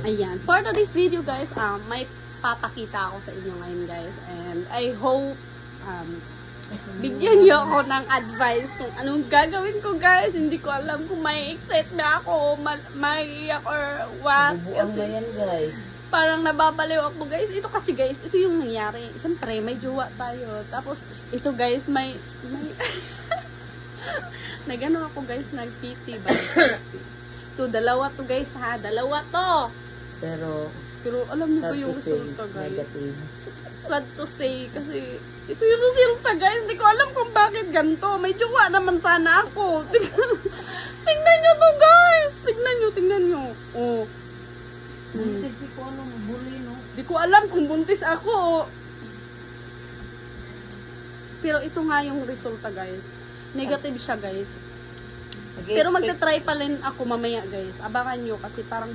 Ayan. For today's video guys, may papakita ako sa inyo ngayon guys. And I hope bigyan niyo ako ng advice kung anong gagawin ko guys. Hindi ko alam kung may excite na ako, maiiyak or what. Bubuang na yan guys. Parang nababaliw ako guys. Ito kasi guys, ito yung nangyari. Siyempre, may jowa tayo. Tapos, ito guys, may nagano ako guys, nag-PT ba? Ito, dalawa to guys ha. Dalawa to. Pero alam niyo ba yung resulta guys? Negative. Sad to say, kasi ito yung resulta guys. Hindi ko alam kung bakit ganito. May jowa naman sana ako. Tingnan nyo to guys. Tingnan nyo. Oh. Buntis ko ano, mabuli no? Di ko alam kung buntis ako. Pero ito nga yung resulta guys. Negative siya guys. Pero magta-try pa rin ako mamaya guys. Abangan nyo kasi parang